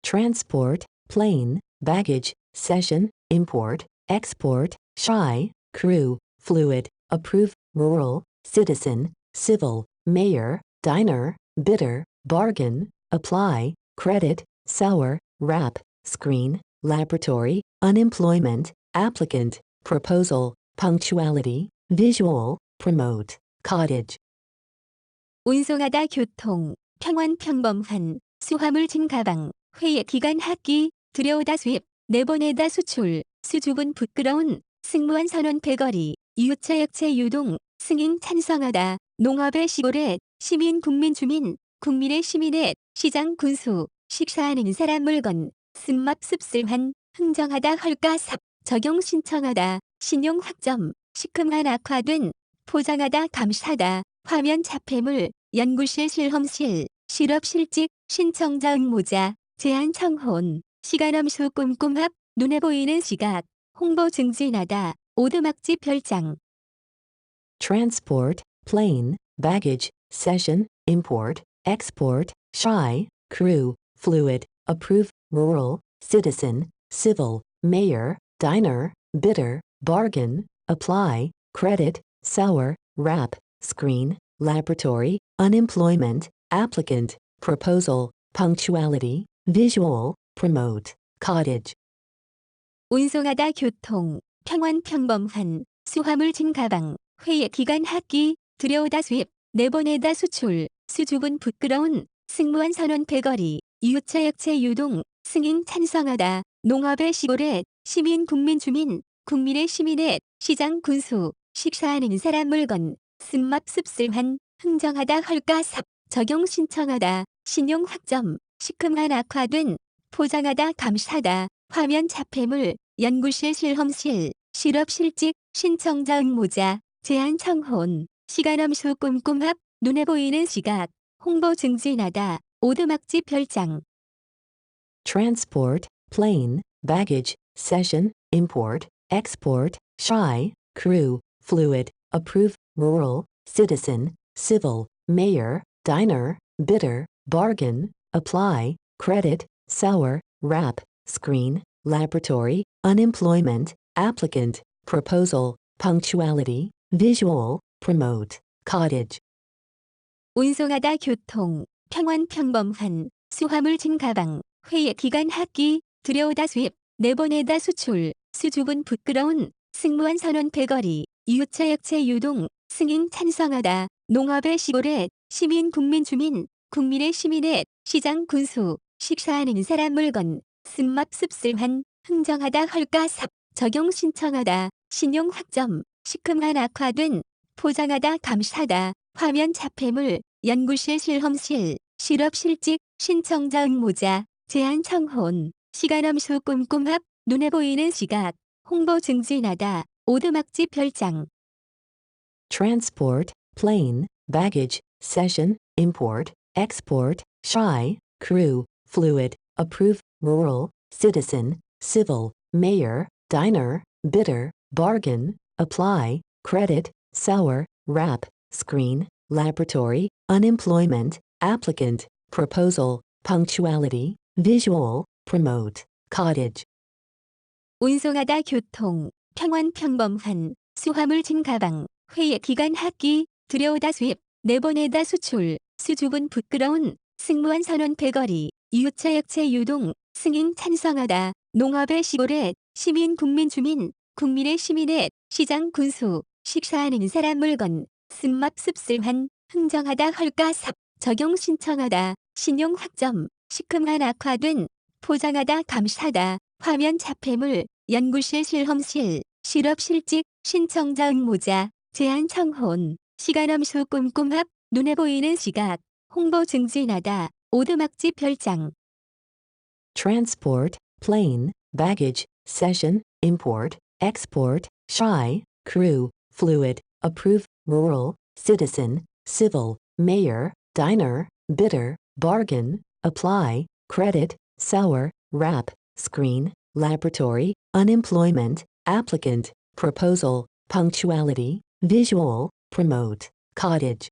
transport, plane, baggage, session, import, export, shy, crew, fluid, approve, rural, citizen, civil, mayor, diner, bidder, bargain, apply, credit, sour, wrap, screen, laboratory, unemployment, applicant, proposal, punctuality, visual, promote, cottage. 운송하다 교통, 평원 평범한, 수화물 진 가방, 회의 기간 학기, 들여오다 수입, 내보내다 수출, 수줍은 부끄러운, 승무원 선원 배거리, 이웃처 역체 유동, 승인 찬성하다, 농업의 시골에, 시민 국민 주민, 국민의 시민의, 시장 군수, 식사하는 사람 물건, 쓴맛 씁쓸한, 흥정하다 헐가삽, 적용 신청하다, 신용 학점, 시큼한 악화된, 포장하다 감사하다, 화면 자폐물, 연구실 실험실, 실업실직, 신청자 응모자, 제안 청혼, 시간함수 꼼꼼함, 눈에 보이는 시각, 홍보 증진하다, 오두막집 별장. transport, plane, baggage, session, import, export, shy, crew, fluid, approve, rural, citizen, civil, mayor, diner, bidder, bargain, apply, credit, sour, wrap, screen, laboratory, unemployment, applicant, proposal, punctuality, visual, promote, cottage. 운송하다 교통, 평원 평범한, 수화물 진 가방, 회의 기간 학기, 들여오다 수입, 내보내다 수출, 수줍은 부끄러운, 승무원 선원 배거리, 이웃처 역체 유동, 승인 찬성하다, 농업의 시골에, 시민 국민 주민, 국민의 시민의, 시장 군수, 식사하는 사람 물건, 쓴맛 씁쓸한, 흥정하다 헐가삽, 적용 신청하다, 신용 학점, 시큼한 악화된, 포장하다 감사하다, 화면 자폐물, 연구실 실험실, 실업실직, 신청자 응모자, 제안 청혼, 시간함수 꼼꼼함, 눈에 보이는 시각, 홍보 증진하다, 오두막집 별장. transport, plane, baggage, session, import, export, shy, crew, fluid, approve, rural, citizen, civil, mayor, diner, bidder, bargain, apply, credit, sour, wrap, screen, laboratory, unemployment, applicant, proposal, punctuality, visual, promote, cottage. 운송하다 교통, 평원 평범한, 수화물 진 가방, 회의 기간 학기, 들여오다 수입, 내보내다 수출, 수줍은 부끄러운, 승무원 선원 배거리, 이웃처 역체 유동, 승인 찬성하다, 농업의 시골에, 시민 국민 주민, 국민의 시민의, 시장 군수, 식사하는 사람 물건, 쓴맛 씁쓸한, 흥정하다 헐가삽, 적용 신청하다, 신용 학점, 시큼한 악화된, 포장하다 감사하다, 화면 자폐물, 연구실 실험실, 실업실직, 신청자 응모자, 제안 청혼, 시간함수 꼼꼼함, 눈에 보이는 시각, 홍보 증진하다, 오두막집 별장. transport, plane, baggage, session, import, export, shy, crew, fluid, approve, rural, citizen, civil, mayor, diner, bidder, bargain, apply, credit, sour, wrap, screen, laboratory, unemployment, applicant, proposal, punctuality, visual, promote, cottage. 운송하다 교통, 평원 평범한, 수화물 진 가방, 회의 기간 학기, 들여오다 수입, 내보내다 수출, 수줍은 부끄러운, 승무원 선원 배거리, 이웃처 역체 유동, 승인 찬성하다, 농업의 시골에, 시민 국민 주민, 국민의 시민의, 시장 군수, 식사하는 사람 물건, 쓴맛 씁쓸한, 흥정하다 헐가삽, 적용 신청하다, 신용 학점, 시큼한 악화된, 포장하다 감사하다, 화면 자폐물, 연구실 실험실, 실업실직, 신청자 응모자, 제안 청혼, 시간함수 꼼꼼함, 눈에 보이는 시각, 홍보 증진하다, 오두막집 별장. transport, plane, baggage, session, import, export, shy, crew, fluid, approve, rural, citizen, civil, mayor, diner, bidder, bargain, apply, credit, sour, wrap, screen, laboratory, unemployment, applicant, proposal, punctuality, visual, promote, cottage.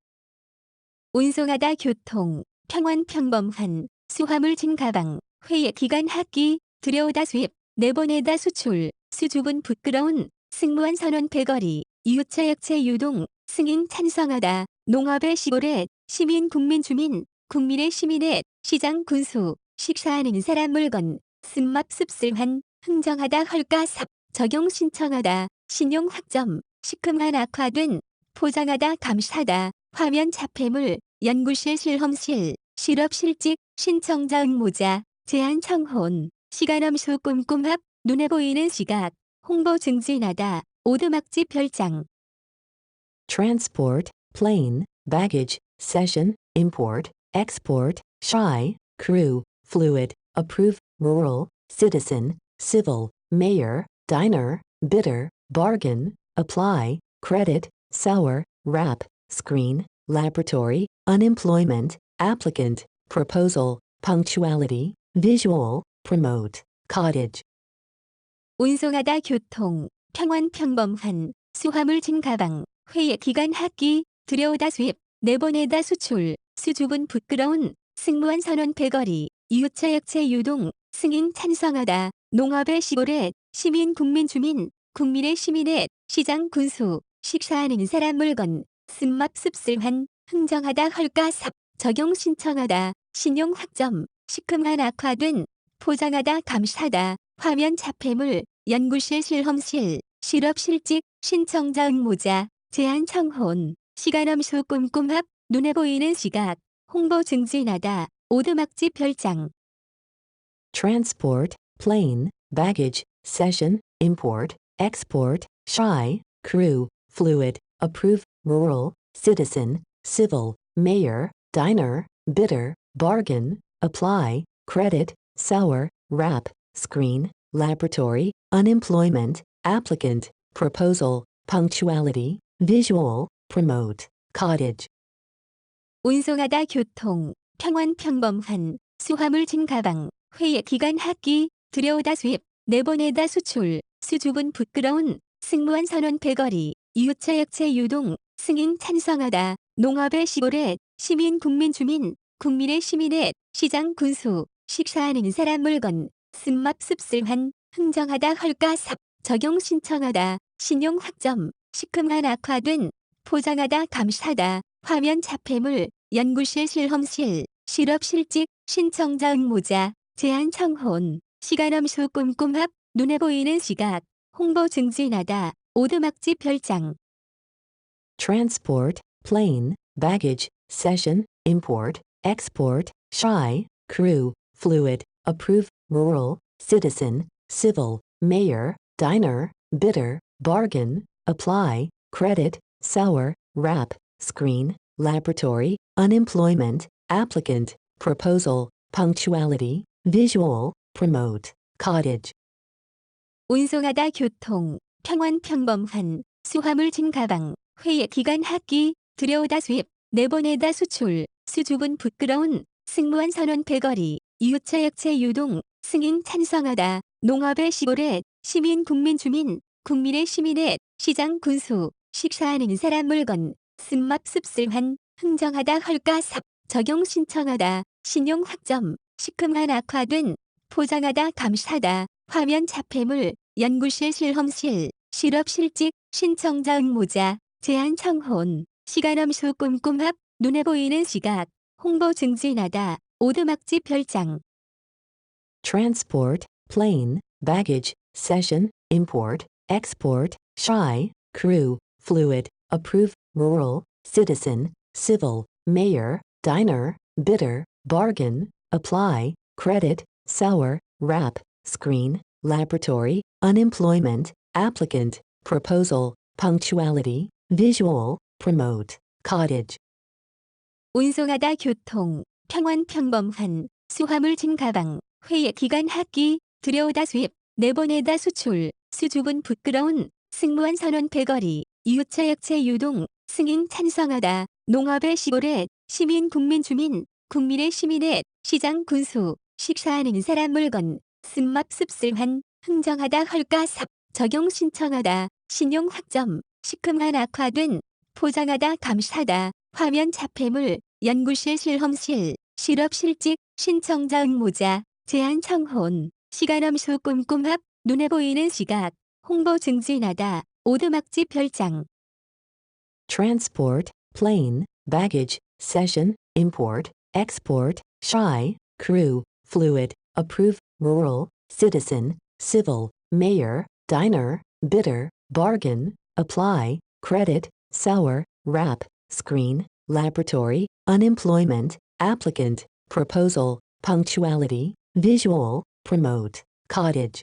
운송하다 교통, 평원 평범한, 수화물 진 가방, 회의 기간 학기, 들여오다 수입, 내보내다 수출, 수줍은 부끄러운, 승무원 선원 배거리, 이웃처 역체 유동, 승인 찬성하다, 농업의 시골에, 시민 국민 주민, 국민의 시민의, 시장 군수, 식사하는 사람 물건, 쓴맛 씁쓸한, 흥정하다 헐가 삽, 적용 신청하다, 신용 확점, 시큼한 악화된, 포장하다 감시하다, 화면 자폐물, 연구실 실험실, 실업실직, 신청자 응모자, 제안 청혼, 시간함수 꼼꼼함, 눈에 보이는 시각, 홍보 증진하다, 오두막집 별장. transport, plane, baggage, session, import, export, shy, crew, fluid, approve, rural, citizen, civil, mayor, diner, bidder, bargain, apply, credit, sour, wrap, screen, laboratory, unemployment, applicant, proposal, punctuality, visual, promote, cottage. 운송하다 교통, 평원 평범한, 수화물 진 가방, 회의 기간 학기, 들여오다 수입, 내보내다 수출, 수줍은 부끄러운, 승무원 선원 배거리, 이웃처 역체 유동, 승인 찬성하다, 농업의 시골에, 시민 국민 주민, 국민의 시민의, 시장 군수, 식사하는 사람 물건, 쓴맛 씁쓸한, 흥정하다 헐가 삽, 적용 신청하다, 신용 확점, 시큼한 악화된, 포장하다 감시하다, 화면 자폐물, 연구실 실험실, 실업실직, 신청자 응모자, 제안 청혼, 시간함수 꼼꼼함, 눈에 보이는 시각, 홍보 증진하다, 오두막집 별장. transport, plane, baggage, session, import, export, shy, crew, fluid, approve, rural, citizen, civil, mayor, diner, bidder, bargain, apply, credit, sour, wrap, screen, laboratory, unemployment, applicant, proposal, punctuality, visual, promote, cottage. 운송하다 교통, 평원 평범한, 수화물 진 가방, 회의 기간 학기, 들여오다 수입, 내보내다 수출, 수줍은 부끄러운, 승무원 선원 배거리, 이웃처 역체 유동, 승인 찬성하다, 농업의 시골에, 시민 국민 주민, 국민의 시민의, 시장 군수, 식사하는 사람 물건, 쓴맛 씁쓸한, 흥정하다 헐가 삽, 적용 신청하다, 신용 확점, 시큼한 악화된, 포장하다 감시하다, 화면 자폐물, 연구실 실험실, 실업실직, 신청자 응모자, 제안 청혼, 시간함수 꼼꼼함, 눈에 보이는 시각, 홍보 증진하다, 오두막집 별장. transport, plane, baggage, session, import, export, shy, crew, fluid, approve, rural, citizen, civil, mayor, diner, bidder, bargain, apply, credit, sour, wrap, screen, laboratory, unemployment, applicant, proposal, punctuality, visual, promote, cottage. 운송하다 교통, 평원 평범한, 수화물 진 가방, 회의 기간 학기, 들여오다 수입, 내보내다 수출, 수줍은 부끄러운, 승무원 선원 배거리, 이웃처 역체 유동, 승인 찬성하다, 농업의 시골에, 시민 국민 주민, 국민의 시민의, 시장 군수, 식사하는 사람 물건, 쓴맛 씁쓸한, 흥정하다 헐가 삽, 적용 신청하다, 신용 확점, 시큼한 악화된, 포장하다 감시하다, 화면 자폐물, 연구실 실험실, 실업실직, 신청자 응모자, 제안 청혼, 시간함수 꼼꼼함, 눈에 보이는 시각, 홍보 증진하다, 오두막집 별장. transport, plane, baggage, session, import, export, shy, crew, fluid, approve, rural, citizen, civil, mayor, diner, bidder, bargain, apply, credit, sour, wrap, screen, laboratory, unemployment, applicant, proposal, punctuality, visual, promote, cottage. 운송하다 교통, 평원 평범한, 수화물 진 가방, 회의 기간 학기, 들여오다 수입, 내보내다 수출, 수줍은 부끄러운, 승무원 선원 배거리, 이웃처 역체 유동, 승인 찬성하다, 농업의 시골에, 시민 국민 주민, 국민의 시민의, 시장 군수, 식사하는 사람 물건, 쓴맛 씁쓸한, 흥정하다 헐가 삽, 적용 신청하다, 신용 확점, 시큼한 악화된, 포장하다 감시하다, 화면 자폐물, 연구실 실험실, 실업실직, 신청자 응모자, 제안 청혼, 시간함수 꼼꼼함, 눈에 보이는 시각, 홍보 증진하다, 오두막집 별장. transport, plane, baggage, session, import, export, shy, crew, fluid, approve, rural, citizen, civil, mayor, diner, bidder, bargain, apply, credit, sour, wrap, screen, laboratory, unemployment, applicant, proposal, punctuality, visual, promote, cottage.